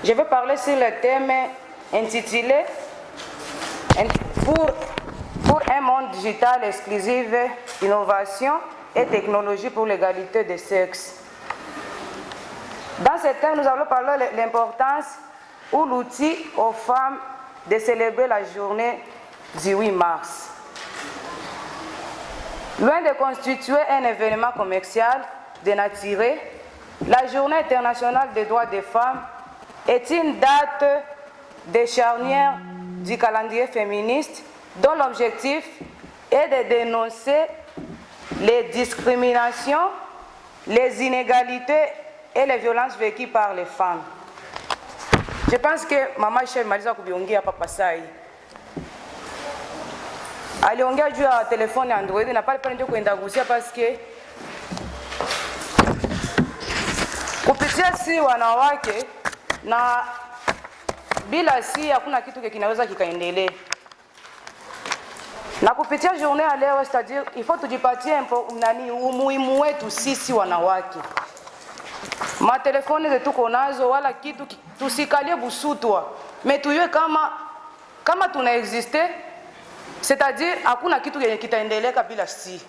Je vais parler sur le thème intitulé pour un monde digital exclusif, innovation et technologie pour l'égalité des sexes. Dans ce thème, nous allons parler de l'importance ou l'outil aux femmes de célébrer la journée du 8 mars. Loin de constituer un événement commercial dénaturé, la Journée internationale des droits des femmes est une date de charnière du calendrier féministe dont l'objectif est de dénoncer les discriminations, les inégalités et les violences vécues par les femmes. Je pense que Mama Chef Maliza kubiongea papa sai. Aliongea juu ya telefone Android na pale ndio kwenda gusia parce que kupitia si wanawake na bila si hakuna kitu kinaweza kikaendelea. Na kupitia journée ya leo, c'est-à-dire il faut tujipatie umuhimu wetu sisi wanawake. Matelefoni zetu konazo wala kitu tusikalie busutwa. Mais tuyue kama tuna existe, c'est-à-dire hakuna kitu kitaendelea bila si.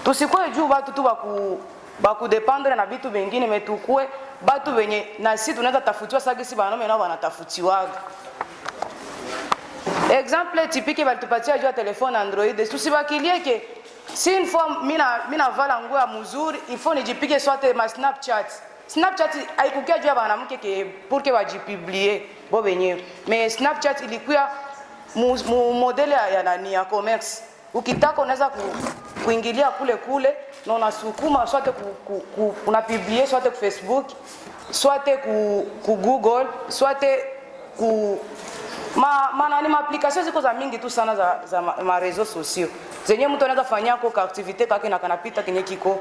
Tusikwe juu watu tu baku dependre na vitu vingine, metukue batu wenye na sisi tunaweza tafutiwa sagisi banaume nao wanatafutiwa. Exemple typique balitupatia juu ya telefone Android, tusibakilie ke si une fois mina vala nguo ya mzuri, il faut nijipige swate ma Snapchat. Snapchat haikukia juu ya banamke ke pour que wajipublier bo benyewe. Mais Snapchat ilikuwa modele ya nani ya commerce. Ukitaka unaweza kuingilia kule na unasukuma swate unapublier swate ku Facebook, swate ku Google, swate ku ma application ziko za mingi tu sana za ma réseaux sociaux. Zenye mtu anaweza fanya kwa activité kake na kanapita kenye kiko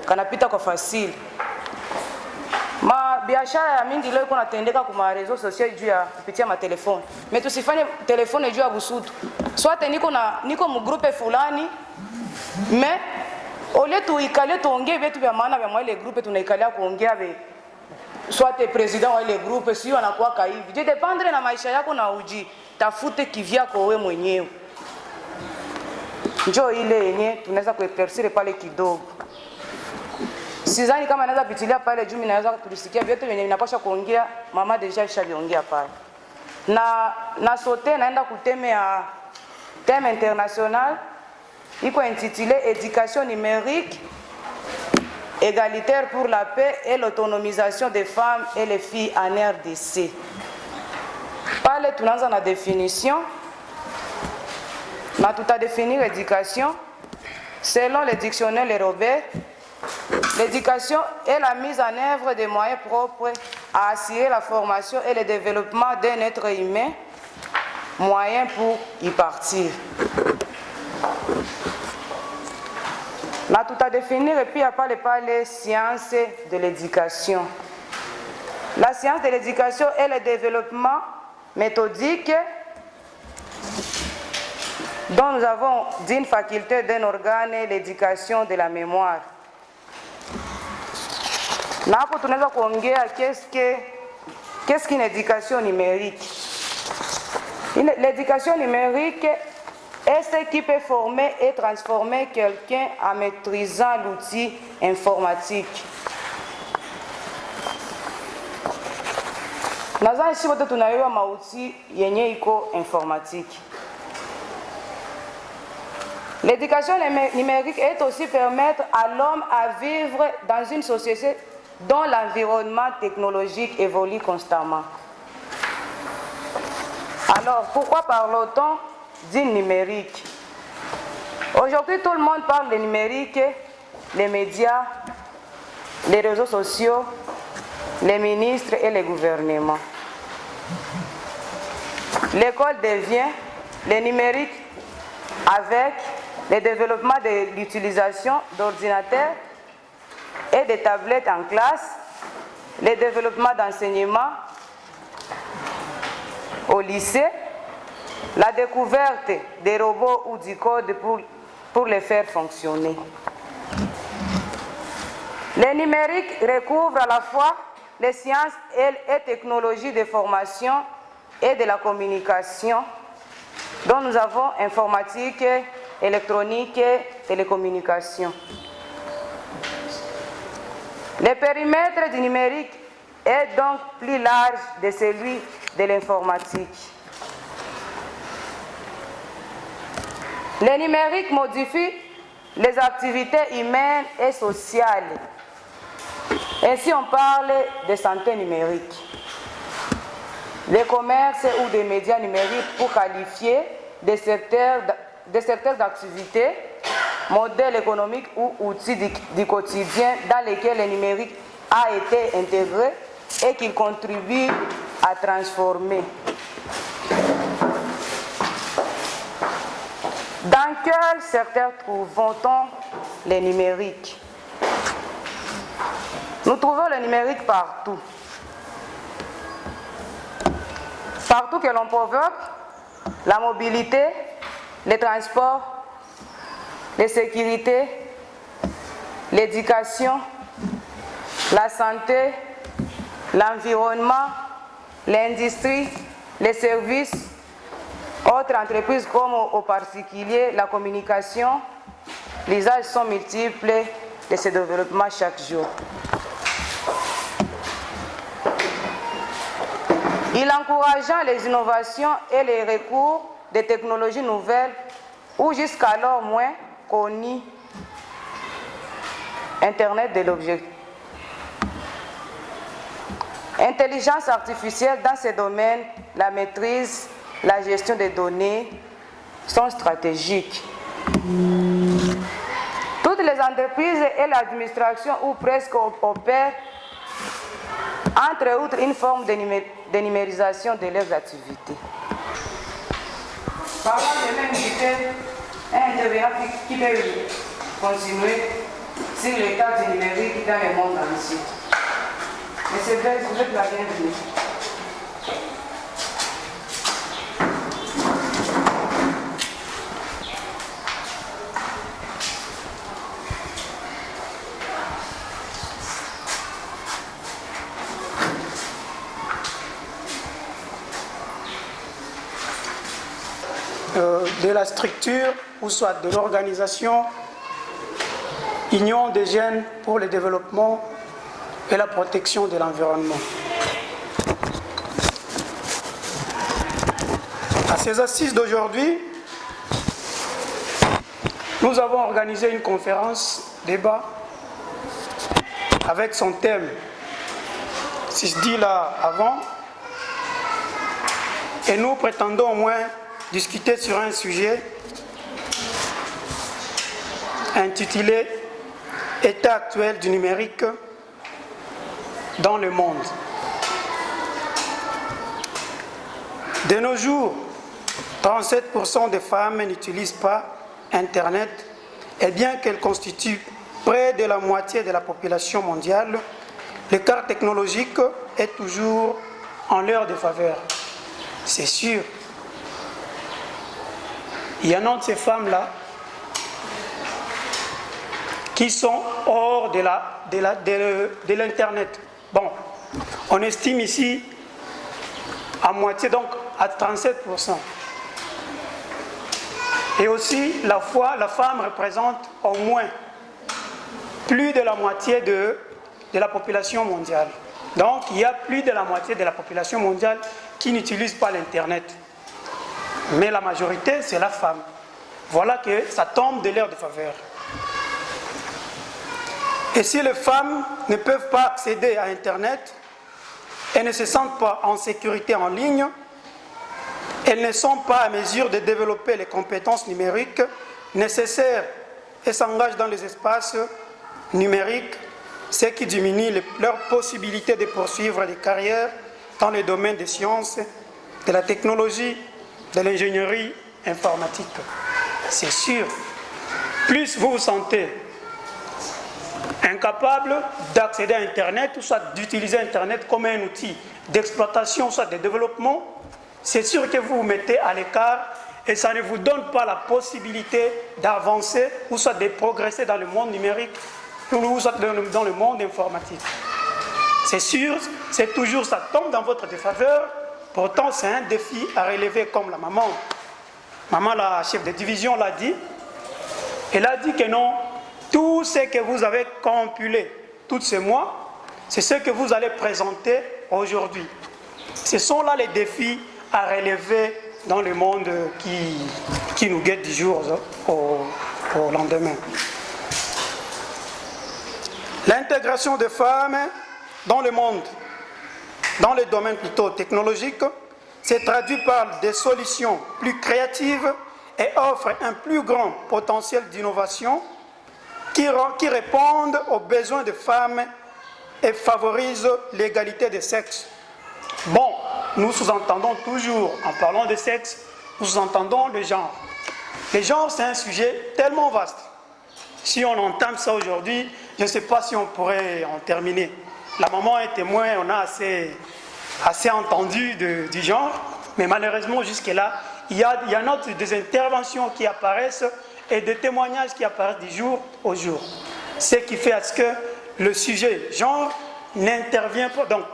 kanapita kwa facile. Ma biashara ya mingi leo iko natendeka kwa ma réseaux sociaux juu ya kupitia ma telefone. Mais tusifanye telefone juu ya busutu. Swate niko mu groupe fulani, mais au lieu tuikale tuongee vitu vya maana vya ile groupe tunaikalia kuongea soit président wa ile groupe sio anakuwa hivi. Je dépendre na maisha yako na uji tafute kivyako wewe mwenyewe. Njoo ile yenye tunaweza kuexercise pale kidogo. Sidhani kama anaweza pitilia pale juu mimi naweza tulisikia vyote venye ninapaswa kuongea, mama deja ishaviongea pale. Na sote naenda kuteme ya thème international iko intitulé éducation numérique égalitaire pour la paix et l'autonomisation des femmes et les filles en RDC. Pale tunaanza na définition. Na tuta définir l'éducation selon le dictionnaire Le Robert. L'éducation est la mise en œuvre des moyens propres à assurer la formation et le développement d'un être humain, moyen pour y partir. Na tout à définir et puis à parler les sciences de l'éducation. La science de l'éducation est le développement méthodique dont nous avons d'une faculté d'un organe, l'éducation de la mémoire. Na hapo tunaweza kuongea qu'est-ce qu'une éducation numérique. L'éducation numérique est ce qui peut former et transformer quelqu'un en maîtrisant l'outil informatique. Nazani si wote tunayua mauti yenye iko informatique. L'éducation numérique est aussi permettre à l'homme à vivre dans une société dont l'environnement technologique évolue constamment. Alors, pourquoi parle-t-on du numérique? Aujourd'hui, tout le monde parle de numérique, les médias, les réseaux sociaux, les ministres et les gouvernements. L'école devient le numérique avec le développement de l'utilisation d'ordinateurs et de tablettes en classe, le développement d'enseignement au lycée, la découverte des robots ou du code pour les faire fonctionner. Le numérique recouvre à la fois les sciences et technologies de formation et de la communication, dont nous avons informatique, électronique et télécommunication. Le périmètre du numérique est donc plus large que celui de l'informatique. Le numérique modifie les activités humaines et sociales. Ainsi, on parle de santé numérique, des commerces ou des médias numériques pour qualifier des secteurs d'activité, modèles économiques ou outils du quotidien dans lesquels le numérique a été intégré et qu'il contribue à transformer. Dans quel secteur trouvons-on le numérique? Nous trouvons le numérique partout. Partout que l'on provoque, la mobilité, les transports, les sécurités, l'éducation, la santé, l'environnement, l'industrie, les services, autres entreprises comme aux particuliers, la communication, les usages sont multiples de ce développement chaque jour. Il encourageant les innovations et les recours des technologies nouvelles ou jusqu'alors moins connues, Internet de l'objet. Intelligence artificielle dans ces domaines, la maîtrise, la gestion des données sont stratégiques. Toutes les entreprises et l'administration ou presque opèrent entre autres une forme de numérisation de leurs activités. Parlant de même un intervenant qui peut continuer sur le cas du numérique dans le monde entier. Monsieur Blaise, vous êtes la bienvenue. De la structure ou soit de l'organisation Union des jeunes pour le développement et la protection de l'environnement. À ces assises d'aujourd'hui, nous avons organisé une conférence débat avec son thème, si je dis là avant, et nous prétendons au moins discuter sur un sujet intitulé « État actuel du numérique dans le monde ». De nos jours, 37% des femmes n'utilisent pas Internet, et bien qu'elles constituent près de la moitié de la population mondiale, l'écart technologique est toujours en leur défaveur. C'est sûr. Il y en a de ces femmes-là qui sont hors de l'Internet. Bon, on estime ici à moitié, donc à 37%. Et aussi, la femme représente au moins plus de la moitié de la population mondiale. Donc, il y a plus de la moitié de la population mondiale qui n'utilise pas l'Internet. Mais la majorité, c'est la femme. Voilà que ça tombe de leur défaveur. Et si les femmes ne peuvent pas accéder à Internet, elles ne se sentent pas en sécurité en ligne, elles ne sont pas à mesure de développer les compétences numériques nécessaires et s'engagent dans les espaces numériques, ce qui diminue leurs possibilités de poursuivre des carrières dans les domaines des sciences, de la technologie, de l'ingénierie informatique. C'est sûr, plus vous vous sentez incapable d'accéder à Internet, ou soit d'utiliser Internet comme un outil d'exploitation, soit de développement, c'est sûr que vous vous mettez à l'écart et ça ne vous donne pas la possibilité d'avancer ou soit de progresser dans le monde numérique ou soit dans le monde informatique. C'est sûr, c'est toujours, ça tombe dans votre défaveur. Pourtant, c'est un défi à relever comme la maman. Maman, la chef de division, l'a dit. Elle a dit que non, tout ce que vous avez compilé tous ces mois, c'est ce que vous allez présenter aujourd'hui. Ce sont là les défis à relever dans le monde qui nous guette du jour au lendemain. L'intégration des femmes dans le monde, dans les domaines plutôt technologiques, se traduit par des solutions plus créatives et offre un plus grand potentiel d'innovation qui répondent aux besoins des femmes et favorise l'égalité des sexes. Bon, nous sous-entendons toujours, en parlant de sexe, nous sous-entendons le genre. Le genre, c'est un sujet tellement vaste. Si on entame ça aujourd'hui, je ne sais pas si on pourrait en terminer. La maman est témoin, on a assez entendu du genre, mais malheureusement, jusque-là, il y a des interventions qui apparaissent et des témoignages qui apparaissent du jour au jour. Ce qui fait à ce que le sujet genre n'intervient pas, donc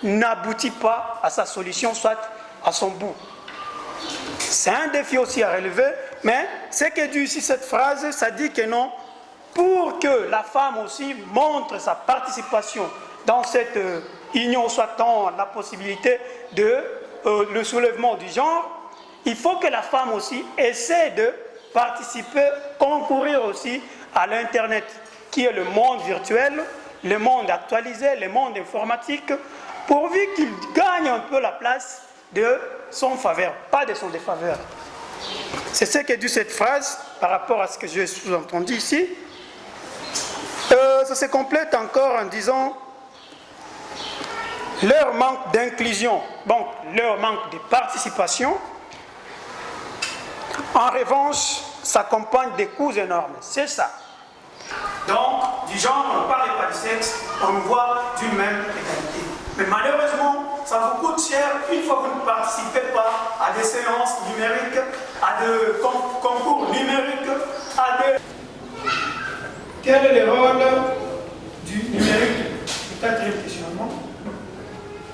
n'aboutit pas à sa solution, soit à son bout. C'est un défi aussi à relever, mais ce que dit ici cette phrase, ça dit que non, pour que la femme aussi montre sa participation dans cette union, soit dans la possibilité de le soulèvement du genre, il faut que la femme aussi essaie de participer, concourir aussi à l'Internet, qui est le monde virtuel, le monde actualisé, le monde informatique, pourvu qu'il gagne un peu la place de son faveur, pas de son défaveur. C'est ce que dit cette phrase par rapport à ce que j'ai sous-entendu ici. Ça se complète encore en disant leur manque d'inclusion, donc leur manque de participation, en revanche, s'accompagne des coûts énormes. C'est ça. Donc, du genre, on ne parle pas du sexe, on voit d'une même égalité. Mais malheureusement, ça vous coûte cher une fois que vous ne participez pas à des séances numériques, à des concours numériques, à des... Quel est le rôle du numérique? Peut-être un questionnement.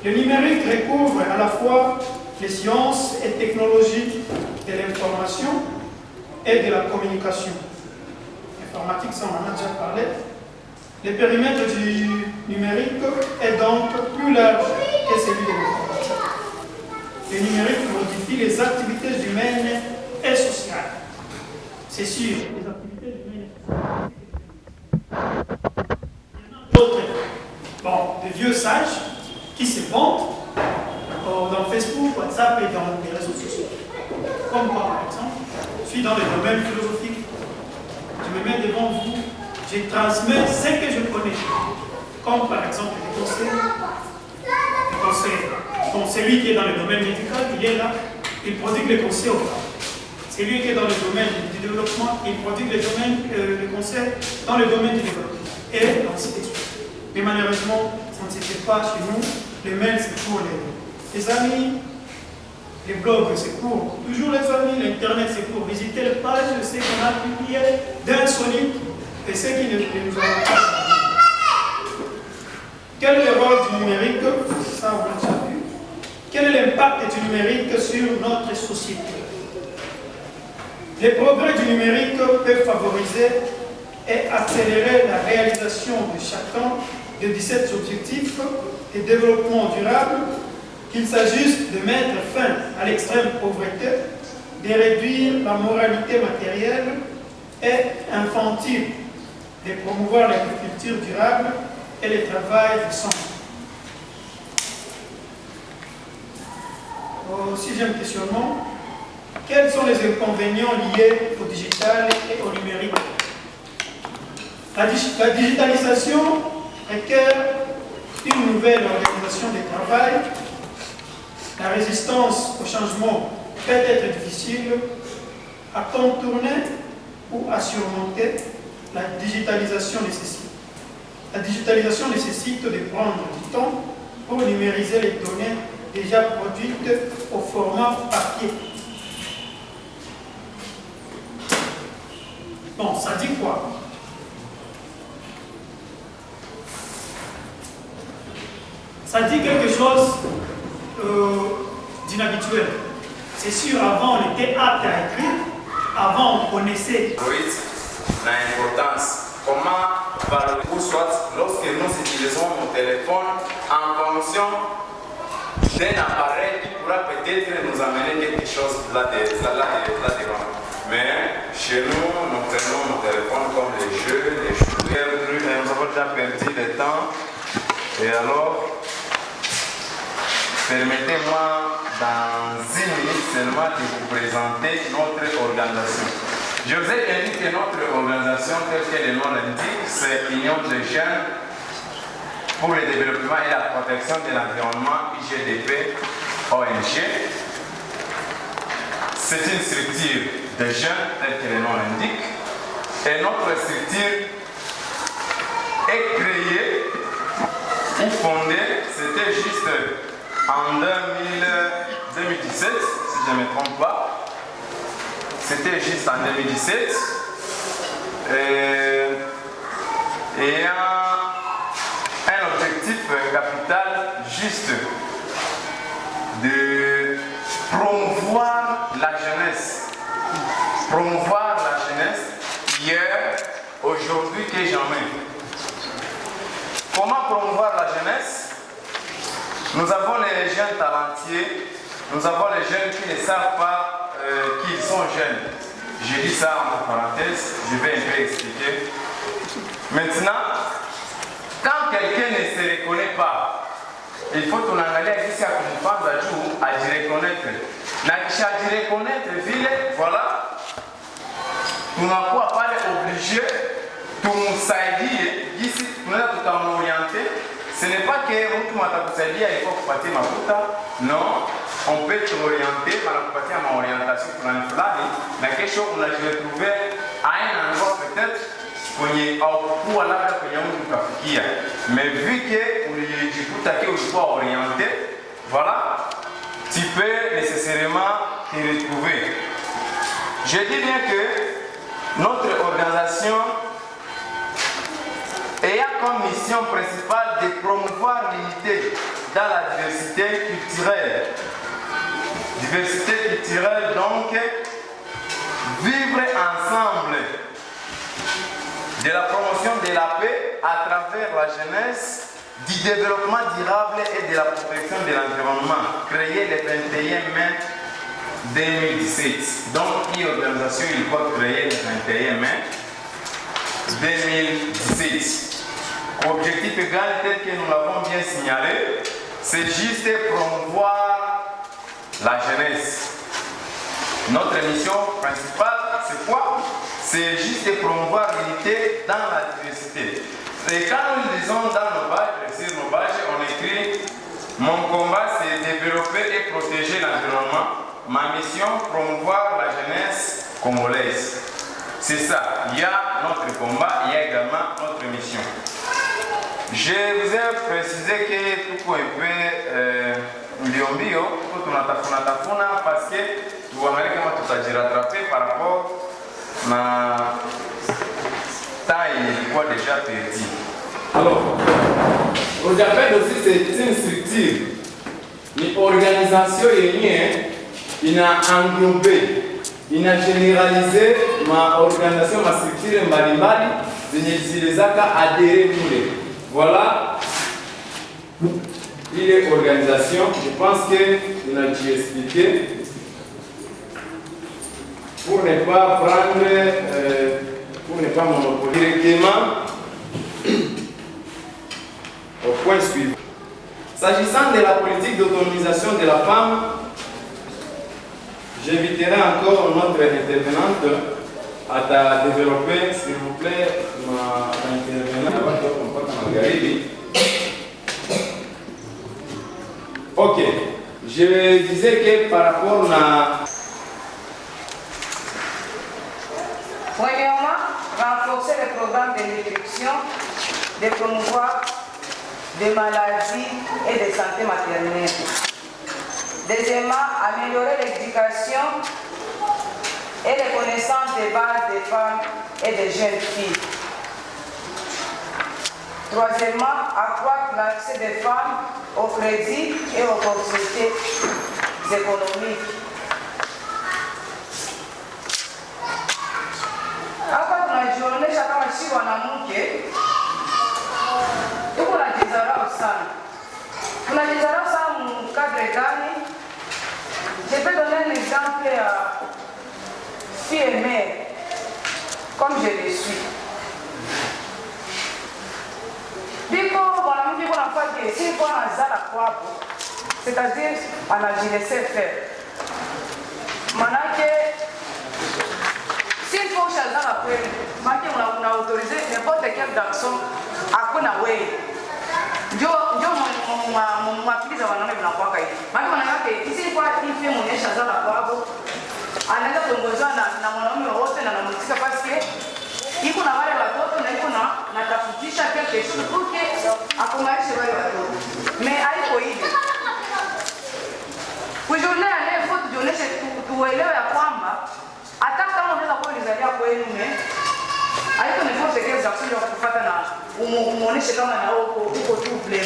Le numérique recouvre à la fois les sciences et technologies de l'information et de la communication. L'informatique, ça on en a déjà parlé. Le périmètre du numérique est donc plus large que celui de l'informatique. Le numérique modifie les activités humaines et sociales. C'est sûr, les activités humaines et sociales. Il y en a d'autres. Bon, des vieux sages qui se vantent dans Facebook, WhatsApp et dans les réseaux sociaux. Comme moi, par exemple, je suis dans le domaine philosophique. Je me mets devant vous, je transmets ce que je connais. Comme par exemple les conseils. Donc celui qui est dans le domaine médical, il est là, il prodigue les conseils aux femmes. Celui qui est dans le domaine du développement, il prodigue les conseils dans le domaine du développement. Et ainsi de suite. Mais malheureusement, ça ne se fait pas chez nous. Les mails, c'est pour les amis. Les blogs, c'est pour toujours les amis. L'Internet, c'est pour visiter les pages, ce qu'on a publié d'insolites et ce qui ne nous a pas. Quel est le rôle du numérique? Ça, on l'a déjà vu. Quel est l'impact du numérique sur notre société? Les progrès du numérique peuvent favoriser et accélérer la réalisation de chacun des 17 objectifs de développement durable, qu'il s'agisse de mettre fin à l'extrême pauvreté, de réduire la moralité matérielle et infantile, de promouvoir l'agriculture durable et le travail décent. Au sixième questionnement, quels sont les inconvénients liés au digital et au numérique? La digitalisation requiert une nouvelle organisation du travail. La résistance au changement peut être difficile à contourner ou à surmonter. La digitalisation nécessite de prendre du temps pour numériser les données déjà produites au format papier. Bon, ça dit quoi? ça dit quelque chose d'inhabituel. C'est sûr, avant on était apte à écrire, avant on connaissait. Oui, l'importance. Comment parler ou soit lorsque nous utilisons mon téléphone en fonction d'un appareil qui pourra peut-être nous amener quelque chose là-devant. Mais chez nous, nous prenons nos téléphones comme les jeux, les jouets. Nous avons déjà perdu le temps. Et alors, permettez-moi dans 10 minutes seulement de vous présenter notre organisation. Je vous ai dit que notre organisation, telle que le nom l'indique, c'est l'Union des jeunes pour le développement et la protection de l'environnement, IGDP, ONG. C'est une structure de jeunes, telle que le nom l'indique. Et notre structure est créée ou fondée, c'était juste en 2017, si je ne me trompe pas. C'était juste en 2017. Et un objectif capital juste de promouvoir la jeunesse. Promouvoir la jeunesse hier, aujourd'hui que jamais. Comment promouvoir la jeunesse? Nous avons les jeunes talentueux, nous avons les jeunes qui ne savent pas qu'ils sont jeunes. Je dis ça en parenthèse, je vais un peu expliquer. Maintenant, quand quelqu'un ne se reconnaît pas, il faut qu'on aille jusqu'à comprendre à jour à se reconnaître. Nakisha à reconnaître, ville, voilà. Tu n'as pas obligé, tu nous saidie, ici, tu n'as pas orienté. Ce n'est pas que mtu matakusaidia il faut kupatia mafuta, non. On peut t'orienter par kupatia maorientation fulani na kesho unajiretrouver à un endroit peut-être kwenye au labda kwenye mtu ukafikia. Mais vu que ulijikuta que ulikuwa orienté, voilà, tu peux nécessairement te retrouver. Je dis bien que notre organisation ayant comme mission principale de promouvoir l'unité dans la diversité culturelle. Diversité culturelle, donc, vivre ensemble de la promotion de la paix à travers la jeunesse, du développement durable et de la protection de l'environnement, créé le 21 mai 2017. Donc, une organisation, il faut créer le 21 mai 2017. Objectif égal tel que nous l'avons bien signalé, c'est juste promouvoir la jeunesse. Notre mission principale, c'est quoi? C'est juste promouvoir l'unité dans la diversité. Et quand nous disons dans nos badges, sur nos badges, on écrit « Mon combat, c'est développer et protéger l'environnement. Ma mission, promouvoir la jeunesse congolaise. » C'est ça. Il y a notre combat, il y a également notre mission. Je vous ai précisé que tout un peu mbio tunatafuna parce que tuangalie kama tutajirattraper par rapport na temps ilikuwa déjà perdu. Alors, Ojaped aussi c'est une structure, une organisation yenye ina englobé, ina généralisé ma organisation, ma structure mbalimbali zenye zilizaka adhérer mule. Voilà, il est organisation. Je pense que nous avons expliqué. Pour ne pas prendre, pour ne pas monopoliser directement au point suivant. S'agissant de la politique d'autonomisation de la femme, j'inviterai encore notre intervenante à développer, s'il vous plaît, ma intervenante. Ok, je disais que par rapport à... Premièrement, renforcer le programme de nutrition, de promouvoir des maladies et de santé maternelle. Deuxièmement, améliorer l'éducation et les connaissances des bases des femmes et des jeunes filles. Troisièmement, accroître l'accès des femmes au crédit et aux opportunités économiques. Hapa tunajionyesha kama si wanawake, tuko tunajidharau sana. Tunajidharau sana mkadre gani? Je peux donner un exemple à fille et mère, comme je le suis. Biko mwanamke yuko nafanya si kwa nazala kwapo, c'est-à-dire anajilaisser faire. Manake si faut shazala kweli, manake una autoriser n'importe quel garçon hakuna way. Ndio mwakiliza wanaume vinakuwaka hivi. Manake wanawake si kwa hivi muonyesha zala kwapo, anaenda kuongozwa na mwanaume wote na anamutika paske iko na wale watoto na iko na tafutisha quelque chose pour que akomaishe wale watoto. Mais haiko hivi. Kujiona leo faut tujionyeshe tuelewe ya kwamba hata kama unaweza kuwa ulizalia kwenu haiko ni force que za kuja kufuata na umuoneshe kama na uko tu blé.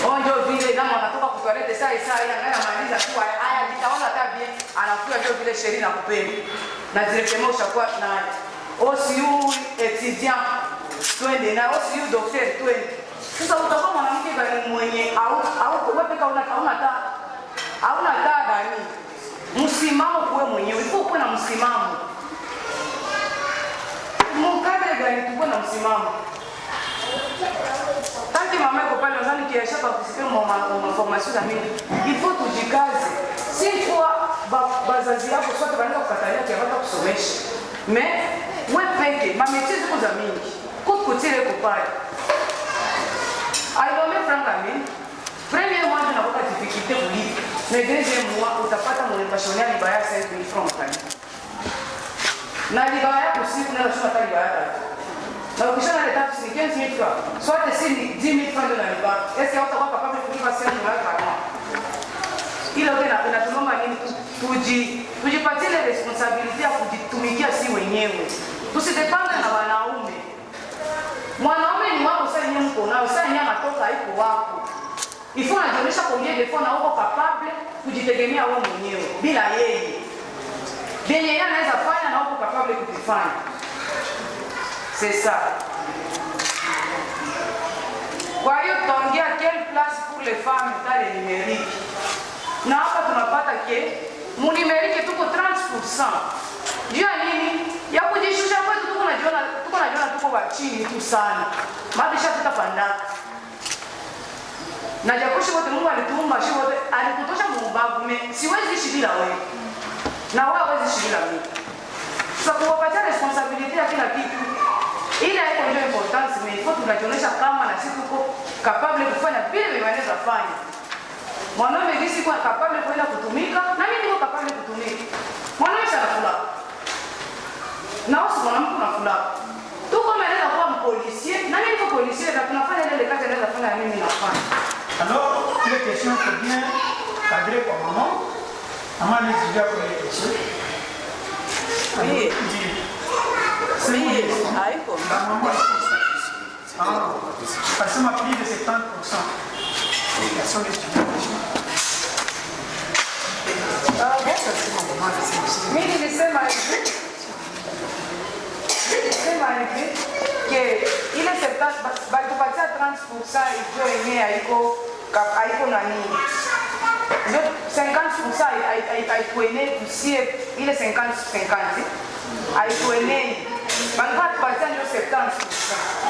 Onjo vile kama anatoka kutoilette saa anamaliza tu haya jitaona hata bien anakuwa ndio vile sheria na kupenda. Na directement ushakuwa na OCU étudiant twende na OCU docteur twende. Sasa utakuwa mwanamke gani mwenye au kuwepeka hauna taa gani? Msimamo kuwe mwenyewe, uko kuwa na msimamo. Mkadre gani tukuwe na msimamo? Tanki mama yako pale nadhani kiaisha participer ma formation za mimi. Il faut tujikaze. Si kwa bazazi yako sote banaenda kukatalia kwa watu kusomesha. Mais wewe peke, ma métier ziko za mingi. Kutile kupale. Aidome frankamente, premier mois na kwa difficulté kulipa. Mais deuxième mois utapata mwenye libaya 5000 francs tani. Na libaya usiku na lazima tali libaya. Na ukishana leta 15000 francs, soit c'est 10000 francs de la libaya. Est-ce que utakuwa capable de kulipa 5 dollars par mois? Ile yote inatuomba nini? Tujipatie ile responsibility ya kujitumikia si wenyewe. Tusidepende na wanaume. Mwanaume ni wako sasa yeye mko nao, sasa yeye anatoka haiko wako. Il faut anajionyesha combien de fois na uko capable kujitegemea wewe mwenyewe bila yeye. Bien yeye anaweza fanya na uko capable kufanya. C'est ça. Kwa hiyo tutaongea quelle place pour les femmes dans le numérique. Na hapa tunapata ke mu numérique tuko 30%. Jua nini? Ya kujishusha kwetu tuko najiona tuko wa chini tu sana. Mabisha tutapanda. Na japoshi wote Mungu alituumba shi wote alikutosha muumbavu siwezi ishi bila wewe. Na wewe hawezi ishi bila mimi. Sasa kuwapatia responsibility ya kila kitu. Ile haiko ndio importance mais faut tunajionyesha kama na sisi tuko capable kufanya vile wanaweza fanya. Mwanaume gisi kwa capable kwenda kutumika na mimi niko capable kutumika. Mwanaume sana kula. Na usi mwanamke anakula. Tuko maana kwa policier na mimi niko policier na tunafanya ile kazi anaweza fanya mimi nafanya. Alors, les questions sont bien cadrées pour maman. Maman les déjà pour les questions. Oui. Oui, haiko. Parce que ma plus de 70%. Sont les étudiants. Mimi nilisema hivi que ile 70 balitupatia 30% ikiwa yenyewe haiko nani. Ndio 50% haikuenei kusie ile 50-50 haikuenei. Balitupatia ndio 70%.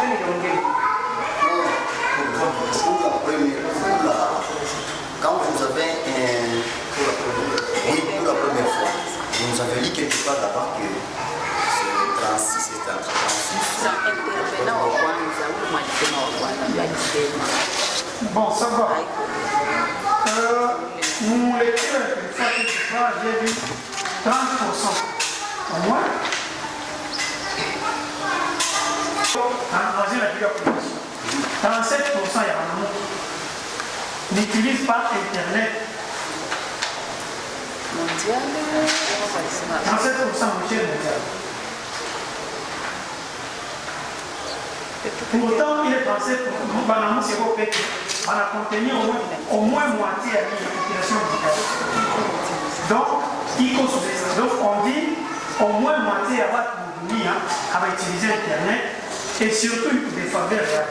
Ndio niongee. Quand vous avez pour la première fois, vous nous avez dit quelque part d'abord que c'est un 36. Bon, ça va. Nous, les fois que je crois, j'ai vu 30% au moins. En la population. 37% il y a un monde n'utilise pas Internet. 37% mondial. Pour autant, il est pensé pour Banamou, c'est beau fait on a contenir au moins moitié de la population mondiale. Donc, on dit au moins moitié à la population va utiliser Internet et surtout des faveurs.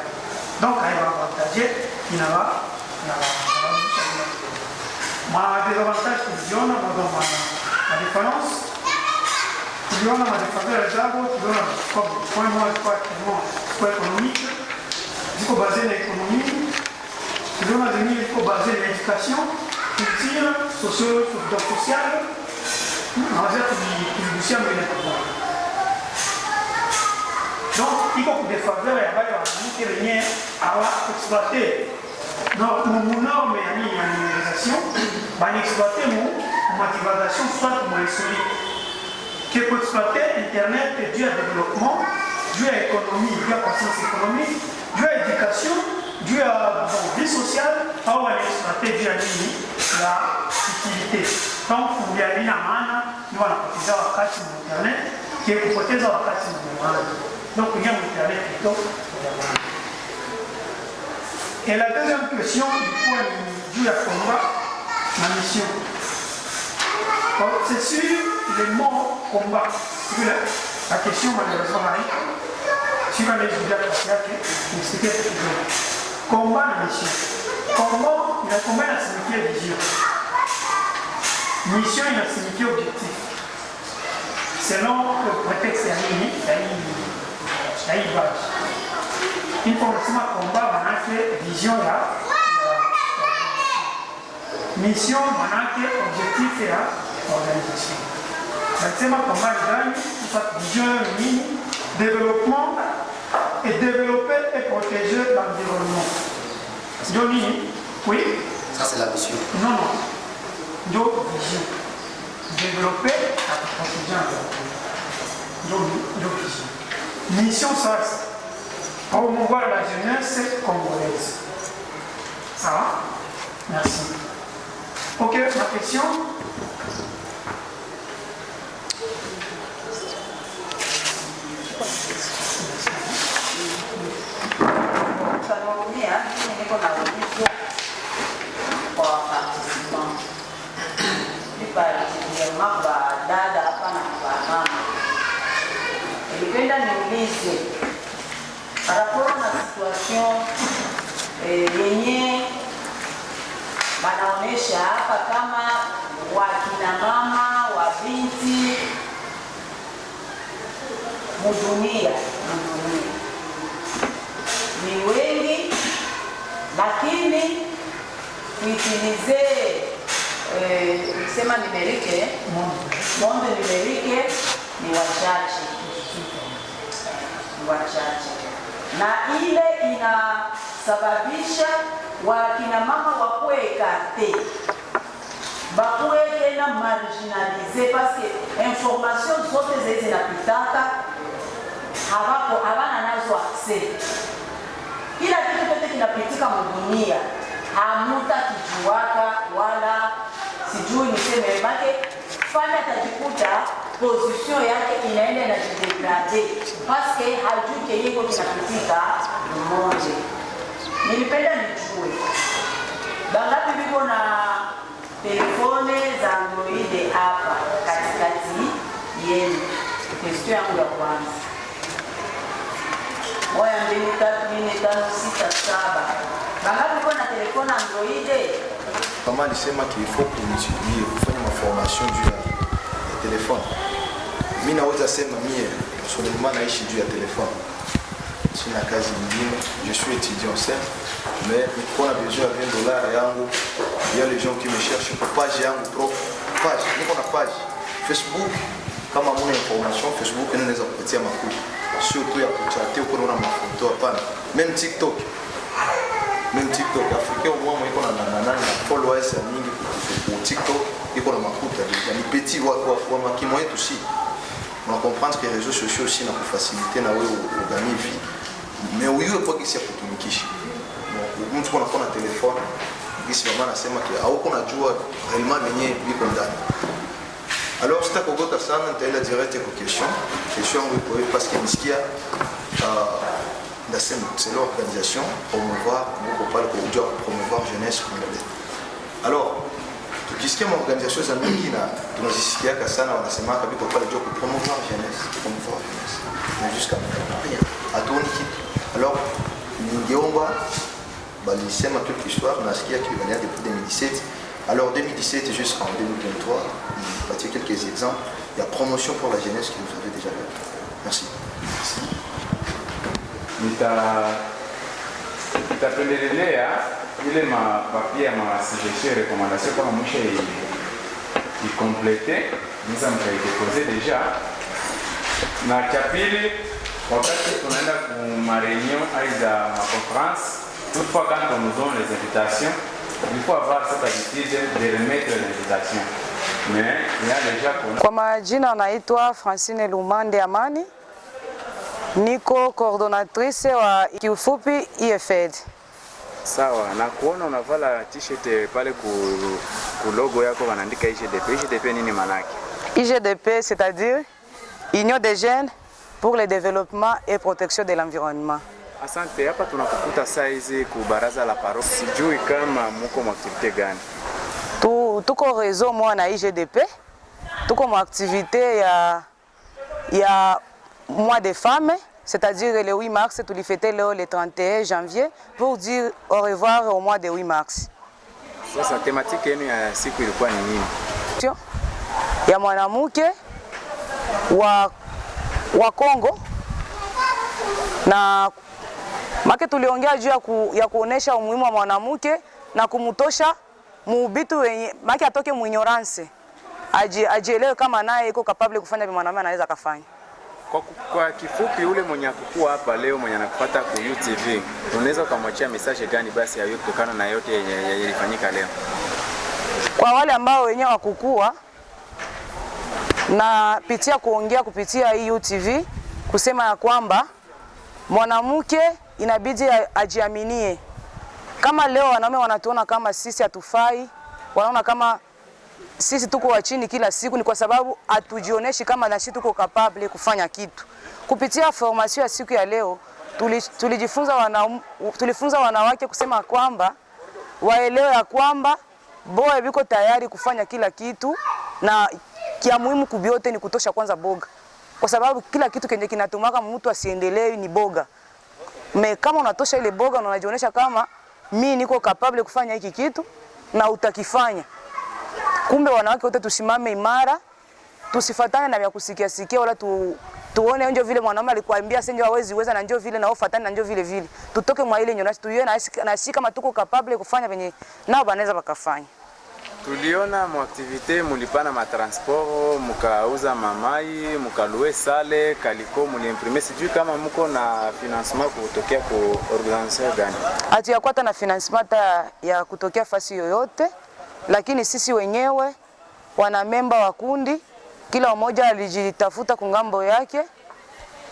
Donc, il va avantager, il va ma désavantage tuliona ma différence tuliona ma défaveur zabo tuliona kwa moja kwa économique ziko basé na économie tuliona zenyewe ziko basé na éducation culture sociale naweza tuligusia mbele kwa donc iko kwa défaveur ya wale wanawake wenyewe hawa exploiter nos normes et numérisation, on exploiter mon motivation soit mon insolite. Qui peut exploiter Internet dû à développement, dû à l'économie, dû à la croissance économique, dû à l'éducation, dû à la vie sociale, on va exploiter dû à la utilité. Donc, il y a une amana, nous allons utiliser la carte sur Internet, qui est pour protéger la carte sur Internet. Donc, il y a Internet plutôt. Et la deuxième question, du point de vue à combat, ma mission. C'est sur les mots combat. La question, malheureusement, sur les étudiants qui expliquaient ce que combat, la mission. Combat, il a combien de signifié vision. Mission, il a signifié objectif. Selon le prétexte, il y a une base. Il faut aussi combat, vision là, mission, objectif et organisation. C'est ma combat vision, développement et développer et protéger l'environnement. Johnny, oui? Ça c'est la mission. Non, non. Vision. Développer et protéger l'environnement. Vision. Mission, ça c'est. Pour promouvoir la jeunesse congolaise. Ça va? Merci. Ok, ma question? Par rapport à la situation yenye wanaonesha hapa kama wakina mama wa binti mudunia ni wengi, lakini kuitilize sema nimerike monde nimerike ni wachache, na ile inasababisha wakina mama wakuwe ekarte, bakuwe tena marginalize, parce que information zote zile zinapitaka habana nazo access. Kila kitu chote kinapitika mudunia hamuta kijuaka wala sijui niseme make fanya tajikuta position yake inaenda na jidegrade parce que hajui kenyeiko kinapitika mmoja. Nilipenda nijue bangapi biko na telefone za Android hapa katikati yenu. Question yangu ya kwanza. Moja, mbili, tatu, nne, tano, sita, saba. Bangapi biko na telefone Android? Kama alisema kilifo kumchukulia kufanya maformation juu ya telefone. Mimi naweza sema mie seulement naishi juu ya telefone. Sina kazi nyingine, je suis étudiant certes, mais niko na besoin de $20 yangu. Il y a les gens qui me cherchent pour page yangu trop. Page, niko na page Facebook, kama muna information Facebook inaweza kupatia makuu. Sio tu ya kuchatea uko na mafoto hapana. Même TikTok. Afrika au moins iko na followers nyingi kwa TikTok, iko na makuta. Ni petit wa makimo yetu si. On comprend que les réseaux sociaux aussi na faciliter na wewe ugani vie. Mais uyue kwa kisi ya kutumikisha. Mtu anakuwa na telefone, kisi mama anasema que hauko najua réellement venye biko ndani. Alors c'est kogota sana nitaenda direct kwa question. Question yangu iko parce que nisikia c'est l'organisation promouvoir jeunesse congolaise. Alors tukisikia maorganisation za mingi na tunazisikiaka sana wanasemaka biko pale juu promouvoir jeunesse mais jusqu'à maintenant rien hatuoni kitu. Alors ningeomba balisema toute l'histoire nasikia kilibania depuis 2017. Alors 2017 jusqu'en 2023 il y a quelques exemples. Il y a promotion pour la jeunesse que vous avez déjà fait. Merci. Nitapendelea ile mapapia suggestion recommandation kama mwisho ikomplete niza mkaidepose deja. Na cha pili, wakati tunaenda kuma réunion aidha ma conférence, toutefois quand on nous donne les invitations, il faut avoir cette habitude de remettre l'invitation. Mais il y a déjà kwa majina naitwa Francine Lumande Amani. Niko coordonnatrice wa kiufupi IFED. Sawa, na kuona unavala t-shirt pale ku logo yako wanaandika IGDP. IGDP nini maana yake? IGDP c'est-à-dire Union des jeunes pour le développement et protection de l'environnement. Asante, hapa tunakukuta saa hizi ku baraza la paroisse. Sijui kama mko mu activité gani. Tuko réseau moi na IGDP. Tuko mu activité ya mois des femmes, c'est-à-dire le 8 mars, tu l'as fêté le 31 janvier pour dire au revoir au mois de 8 mars. Sasa thématique yenu ya siku ilikuwa ni nini? Ya mwanamke wa Kongo na make tuliongea juu ya kuonesha umuhimu wa mwanamke na kumutosha mubitu wenye make atoke muignorance. Ajielewe kama naye iko capable kufanya vile mwanamume anaweza kufanya. Kwa kifupi ule mwenye kukua hapa leo mwenye anakupata ku UTV, unaweza kumwachia message gani basi hayo kutokana na yote yenye ilifanyika leo? Kwa wale ambao wenyewe wakukua na pitia kuongea kupitia hii UTV kusema ya kwamba mwanamke inabidi ajiaminie. Kama leo wanaume wanatuona kama sisi hatufai, wanaona kama sisi tuko wa chini kila siku, ni kwa sababu hatujioneshi kama na sisi tuko capable kufanya kitu. Kupitia formation ya siku ya leo tulifunza wanawake kusema kwamba waelewe ya kwamba boga biko tayari kufanya kila kitu, na kia muhimu kubiote ni kutosha kwanza boga, kwa sababu kila kitu kenye kinatumaka mtu asiendelee ni boga. Kama unatosha ile boga na unajionesha kama mimi niko capable kufanya hiki kitu na utakifanya. Kumbe wanawake wote tusimame imara, tusifatane na vya kusikia wala tuone ndio vile mwanaume alikwambia sasa ndio hawezi uweza na ndio vile na ufatane na ndio vile. Tutoke mwa ile nyonasi tuione na sisi kama tuko capable kufanya venye nao banaweza bakafanya. Tuliona mu activité mulipana ma transport, mukauza mamai, mukalue sale, kaliko muliimprimer. Sijui kama mko na financement kutokea ku organisation gani? Hatuyakwata na financement ya kutokea fasi yoyote. Lakini sisi wenyewe wana memba wa kundi, kila mmoja alijitafuta kungambo yake,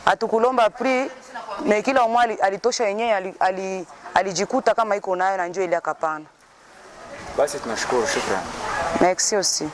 hatukulomba pri, na kila mmoja alitosha yenyewe alijikuta kama iko nayo na njoo ile akapana. Basi tunashukuru, shukrani. Merci aussi.